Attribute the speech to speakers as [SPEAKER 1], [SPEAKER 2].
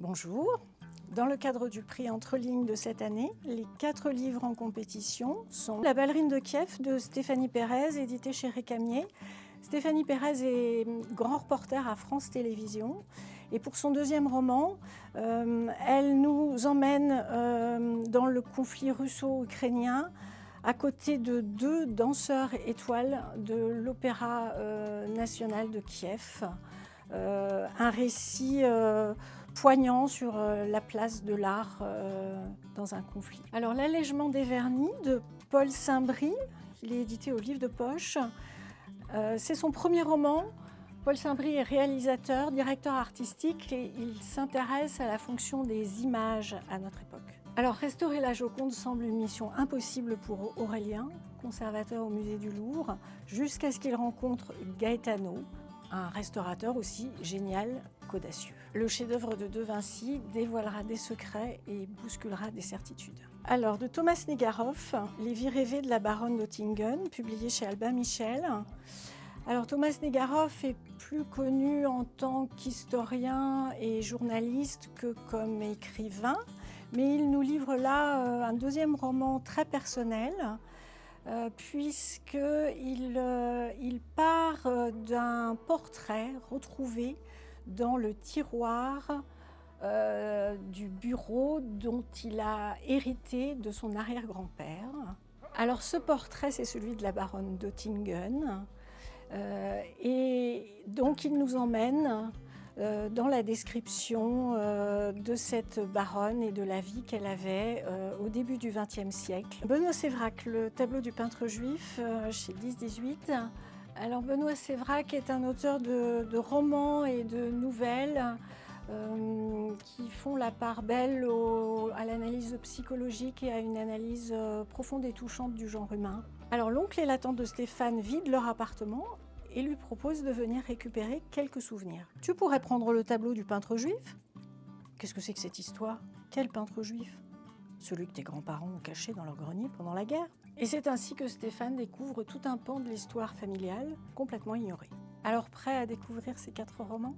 [SPEAKER 1] Bonjour. Dans le cadre du prix Entre lignes de cette année, les 4 livres en compétition sont La ballerine de Kiev de Stéphanie Pérez, édité chez Récamier. Stéphanie Pérez est grand reporter à France Télévisions et pour son deuxième roman, elle nous emmène dans le conflit russo-ukrainien à côté de 2 danseurs étoiles de l'Opéra national de Kiev. Un récit poignant sur la place de l'art dans un conflit. Alors l'allègement des vernis de Paul Saint-Brie, il est édité au Livre de Poche. C'est son premier roman. Paul Saint-Brie est réalisateur, directeur artistique et il s'intéresse à la fonction des images à notre époque. Alors restaurer la Joconde semble une mission impossible pour Aurélien, conservateur au musée du Louvre, jusqu'à ce qu'il rencontre Gaetano, un restaurateur aussi génial qu'audacieux. Le chef-d'œuvre de De Vinci dévoilera des secrets et bousculera des certitudes. Alors, de Thomas Negaroff, Les vies rêvées de la baronne d'Oettingen, publié chez Albin Michel. Alors, Thomas Negaroff est plus connu en tant qu'historien et journaliste que comme écrivain, mais il nous livre là un deuxième roman très personnel, puisqu'il part d'un portrait retrouvé dans le tiroir du bureau dont il a hérité de son arrière-grand-père. Alors ce portrait, c'est celui de la baronne d'Oettingen, et donc il nous emmène dans la description de cette baronne et de la vie qu'elle avait au début du XXe siècle. Benoît Sévrac, le tableau du peintre juif chez 10-18. Alors Benoît Sévrac est un auteur de romans et de nouvelles qui font la part belle à l'analyse psychologique et à une analyse profonde et touchante du genre humain. Alors l'oncle et la tante de Stéphane vident leur appartement et lui propose de venir récupérer quelques souvenirs. Tu pourrais prendre le tableau du peintre juif? Qu'est-ce que c'est que cette histoire? Quel peintre juif? Celui que tes grands-parents ont caché dans leur grenier pendant la guerre. Et c'est ainsi que Stéphane découvre tout un pan de l'histoire familiale complètement ignoré. Alors prêt à découvrir ces 4 romans?